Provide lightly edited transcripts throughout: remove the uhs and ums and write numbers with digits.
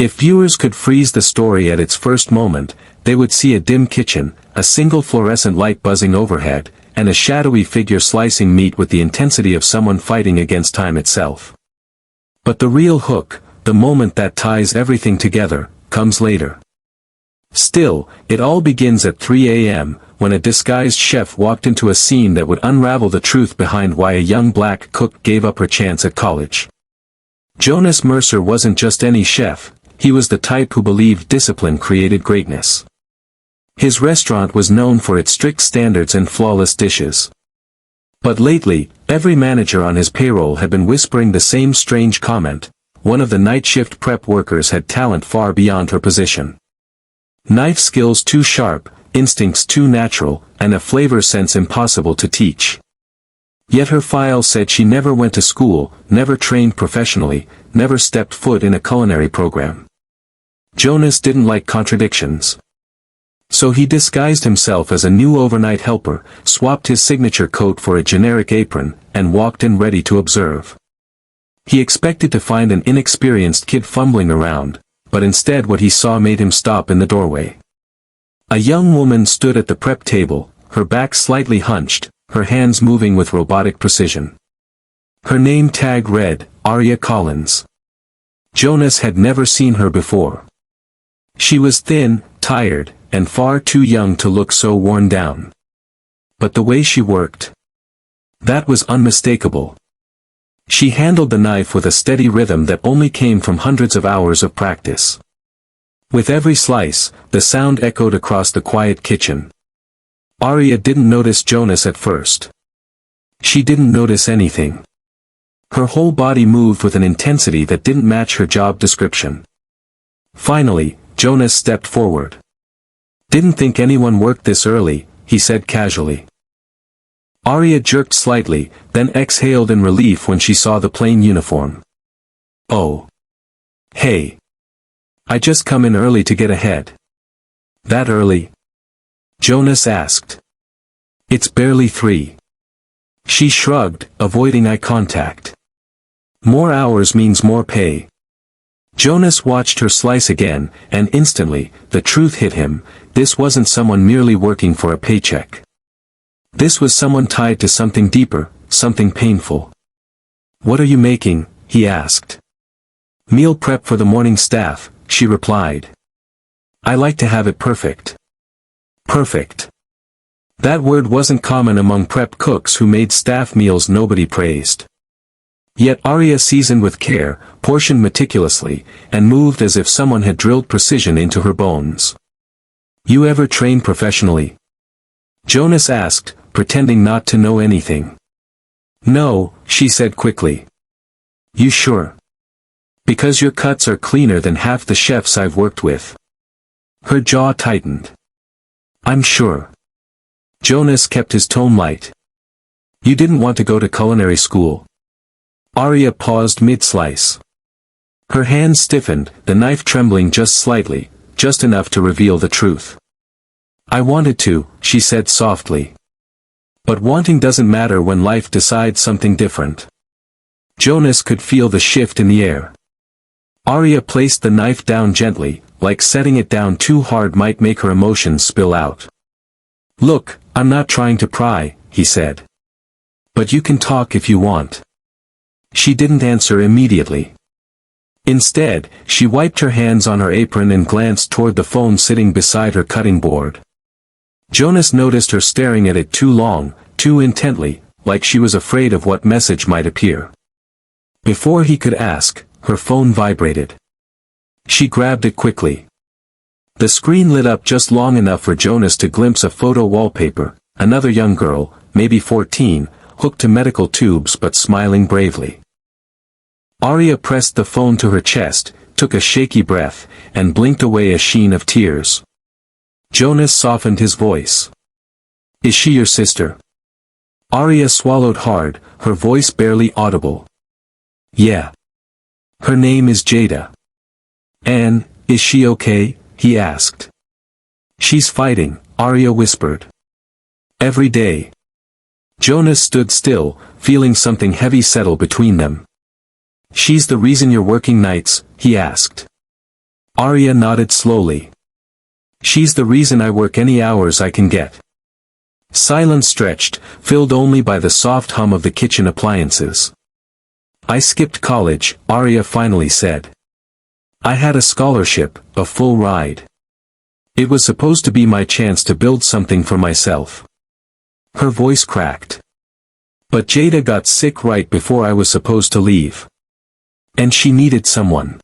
If viewers could freeze the story at its first moment, they would see a dim kitchen, a single fluorescent light buzzing overhead, and a shadowy figure slicing meat with the intensity of someone fighting against time itself. But the real hook, the moment that ties everything together, comes later. Still, it all begins at 3 a.m., when a disguised chef walked into a scene that would unravel the truth behind why a young black cook gave up her chance at college. Jonas Mercer wasn't just any chef, he was the type who believed discipline created greatness. His restaurant was known for its strict standards and flawless dishes. But lately, every manager on his payroll had been whispering the same strange comment: one of the night shift prep workers had talent far beyond her position. Knife skills too sharp, instincts too natural, and a flavor sense impossible to teach. Yet her file said she never went to school, never trained professionally, never stepped foot in a culinary program. Jonas didn't like contradictions. So he disguised himself as a new overnight helper, swapped his signature coat for a generic apron, and walked in ready to observe. He expected to find an inexperienced kid fumbling around, but instead what he saw made him stop in the doorway. A young woman stood at the prep table, her back slightly hunched, her hands moving with robotic precision. Her name tag read, Aria Collins. Jonas had never seen her before. She was thin, tired, and far too young to look so worn down. But the way she worked, that was unmistakable. She handled the knife with a steady rhythm that only came from hundreds of hours of practice. With every slice, the sound echoed across the quiet kitchen. Aria didn't notice Jonas at first. She didn't notice anything. Her whole body moved with an intensity that didn't match her job description. Finally, Jonas stepped forward. "Didn't think anyone worked this early," he said casually. Aria jerked slightly, then exhaled in relief when she saw the plain uniform. "Oh. Hey. I just come in early to get ahead." "That early?" Jonas asked. "It's barely 3. She shrugged, avoiding eye contact. "More hours means more pay." Jonas watched her slice again, and instantly, the truth hit him: this wasn't someone merely working for a paycheck. This was someone tied to something deeper, something painful. "What are you making?" he asked. "Meal prep for the morning staff," she replied. "I like to have it perfect." Perfect. That word wasn't common among prep cooks who made staff meals nobody praised. Yet Aria seasoned with care, portioned meticulously, and moved as if someone had drilled precision into her bones. "You ever train professionally?" Jonas asked, pretending not to know anything. "No," she said quickly. "You sure? Because your cuts are cleaner than half the chefs I've worked with." Her jaw tightened. "I'm sure." Jonas kept his tone light. "You didn't want to go to culinary school?" Aria paused mid-slice. Her hands stiffened, the knife trembling just slightly, just enough to reveal the truth. "I wanted to," she said softly. "But wanting doesn't matter when life decides something different." Jonas could feel the shift in the air. Aria placed the knife down gently, like setting it down too hard might make her emotions spill out. "Look, I'm not trying to pry," he said. "But you can talk if you want." She didn't answer immediately. Instead, she wiped her hands on her apron and glanced toward the phone sitting beside her cutting board. Jonas noticed her staring at it too long, too intently, like she was afraid of what message might appear. Before he could ask, her phone vibrated. She grabbed it quickly. The screen lit up just long enough for Jonas to glimpse a photo wallpaper, another young girl, maybe 14, hooked to medical tubes but smiling bravely. Aria pressed the phone to her chest, took a shaky breath, and blinked away a sheen of tears. Jonas softened his voice. "Is she your sister?" Aria swallowed hard, her voice barely audible. "Yeah. Her name is Jada." "And, is she okay?" he asked. "She's fighting," Aria whispered. "Every day." Jonas stood still, feeling something heavy settle between them. "She's the reason you're working nights?" he asked. Arya nodded slowly. She's the reason I work any hours I can get. Silence stretched, filled only by the soft hum of the kitchen appliances. I skipped college, Arya finally said. I had a scholarship, a full ride. It was supposed to be my chance to build something for myself. Her voice cracked. But Jada got sick right before I was supposed to leave. And she needed someone.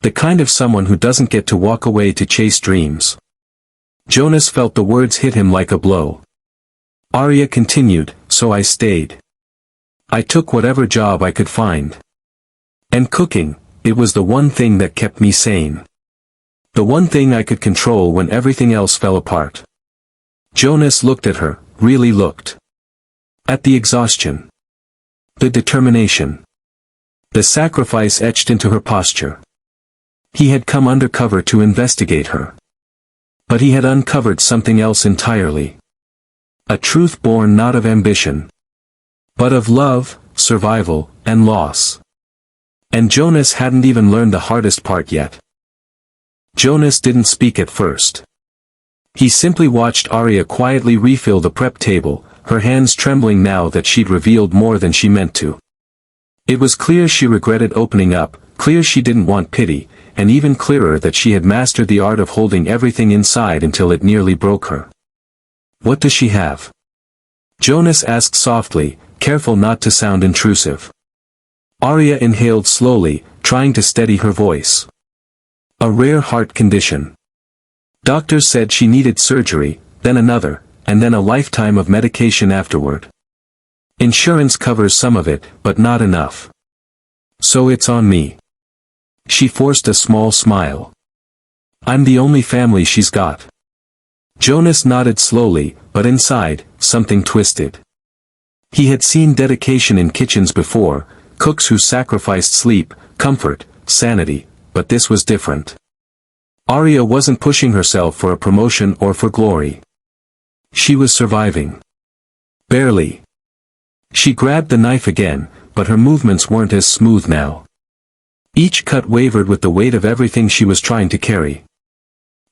The kind of someone who doesn't get to walk away to chase dreams. Jonas felt the words hit him like a blow. Arya continued, so I stayed. I took whatever job I could find. And cooking, it was the one thing that kept me sane. The one thing I could control when everything else fell apart. Jonas looked at her, really looked. At the exhaustion. The determination. The sacrifice etched into her posture. He had come undercover to investigate her. But he had uncovered something else entirely. A truth born not of ambition, but of love, survival, and loss. And Jonas hadn't even learned the hardest part yet. Jonas didn't speak at first. He simply watched Arya quietly refill the prep table, her hands trembling now that she'd revealed more than she meant to. It was clear she regretted opening up, clear she didn't want pity, and even clearer that she had mastered the art of holding everything inside until it nearly broke her. What does she have? Jonas asked softly, careful not to sound intrusive. Arya inhaled slowly, trying to steady her voice. A rare heart condition. Doctors said she needed surgery, then another, and then a lifetime of medication afterward. Insurance covers some of it, but not enough. So it's on me. She forced a small smile. I'm the only family she's got. Jonas nodded slowly, but inside, something twisted. He had seen dedication in kitchens before, cooks who sacrificed sleep, comfort, sanity, but this was different. Arya wasn't pushing herself for a promotion or for glory. She was surviving. Barely. She grabbed the knife again, but her movements weren't as smooth now. Each cut wavered with the weight of everything she was trying to carry.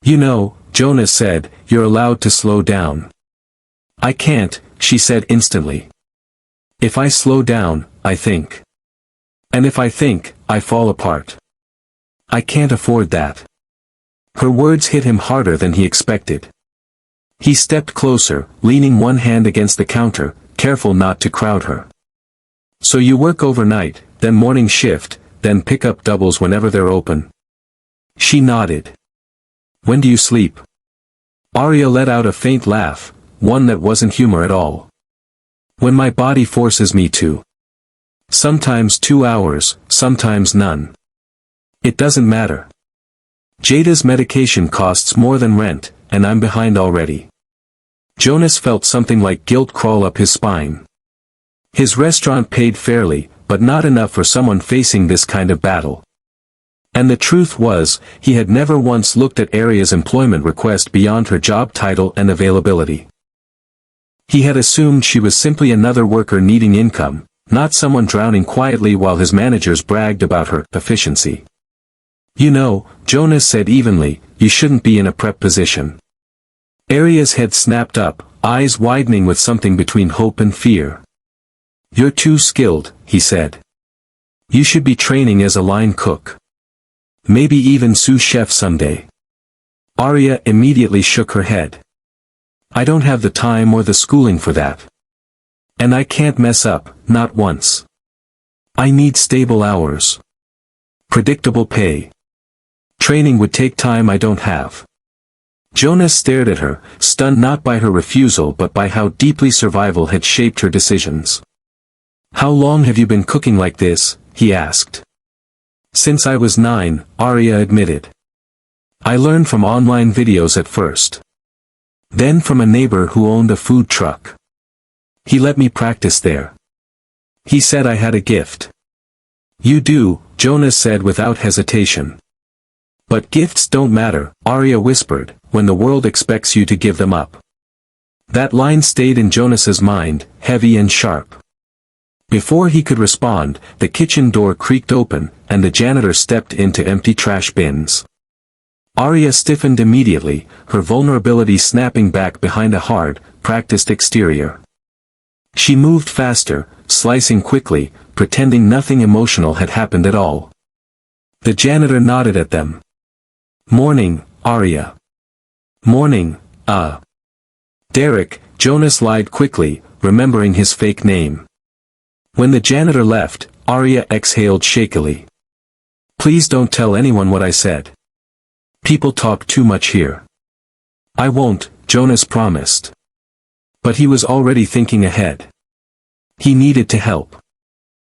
You know, Jonas said, you're allowed to slow down. I can't, she said instantly. If I slow down, I think. And if I think, I fall apart. I can't afford that. Her words hit him harder than he expected. He stepped closer, leaning one hand against the counter, careful not to crowd her. So you work overnight, then morning shift, then pick up doubles whenever they're open. She nodded. When do you sleep? Arya let out a faint laugh, one that wasn't humor at all. When my body forces me to. Sometimes 2 hours, sometimes none. It doesn't matter. Jada's medication costs more than rent, and I'm behind already. Jonas felt something like guilt crawl up his spine. His restaurant paid fairly, but not enough for someone facing this kind of battle. And the truth was, he had never once looked at Arya's employment request beyond her job title and availability. He had assumed she was simply another worker needing income, not someone drowning quietly while his managers bragged about her efficiency. You know, Jonas said evenly, you shouldn't be in a prep position. Arya's head snapped up, eyes widening with something between hope and fear. You're too skilled, he said. You should be training as a line cook. Maybe even sous chef someday. Arya immediately shook her head. I don't have the time or the schooling for that. And I can't mess up, not once. I need stable hours. Predictable pay. Training would take time I don't have. Jonas stared at her, stunned not by her refusal but by how deeply survival had shaped her decisions. How long have you been cooking like this? He asked. Since I was 9, Arya admitted. I learned from online videos at first. Then from a neighbor who owned a food truck. He let me practice there. He said I had a gift. You do, Jonas said without hesitation. But gifts don't matter, Arya whispered, when the world expects you to give them up. That line stayed in Jonas's mind, heavy and sharp. Before he could respond, the kitchen door creaked open, and the janitor stepped in to empty trash bins. Arya stiffened immediately, her vulnerability snapping back behind a hard, practiced exterior. She moved faster, slicing quickly, pretending nothing emotional had happened at all. The janitor nodded at them. "Morning, Arya." "Morning, Derek," Jonas lied quickly, remembering his fake name. When the janitor left, Arya exhaled shakily. "Please don't tell anyone what I said. People talk too much here." "I won't," Jonas promised. But he was already thinking ahead. He needed to help.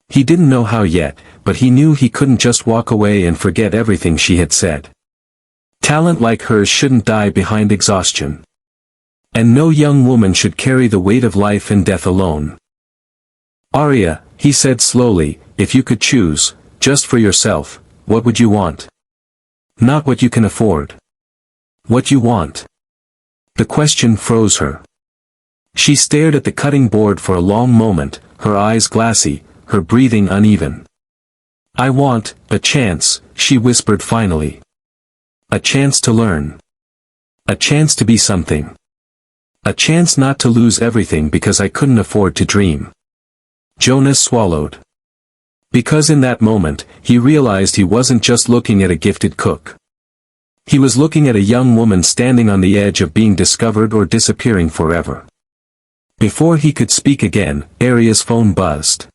He didn't know how yet, but he knew he couldn't just walk away and forget everything she had said. Talent like hers shouldn't die behind exhaustion. And no young woman should carry the weight of life and death alone. "Arya," he said slowly, "if you could choose, just for yourself, what would you want? Not what you can afford. What you want." The question froze her. She stared at the cutting board for a long moment, her eyes glassy, her breathing uneven. "I want a chance," she whispered finally. "A chance to learn. A chance to be something. A chance not to lose everything because I couldn't afford to dream." Jonas swallowed. Because in that moment, he realized he wasn't just looking at a gifted cook. He was looking at a young woman standing on the edge of being discovered or disappearing forever. Before he could speak again, Arya's phone buzzed.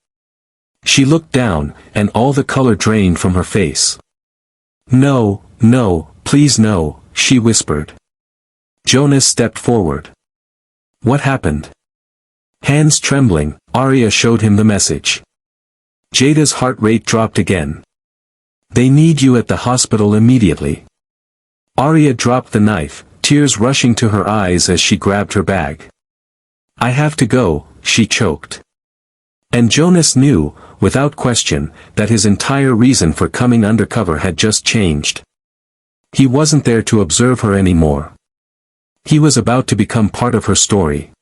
She looked down, and all the color drained from her face. "No, no, please no," she whispered. Jonas stepped forward. "What happened?" Hands trembling, Arya showed him the message. Jada's heart rate dropped again. "They need you at the hospital immediately." Arya dropped the knife, tears rushing to her eyes as she grabbed her bag. "I have to go," she choked. And Jonas knew, without question, that his entire reason for coming undercover had just changed. He wasn't there to observe her anymore. He was about to become part of her story.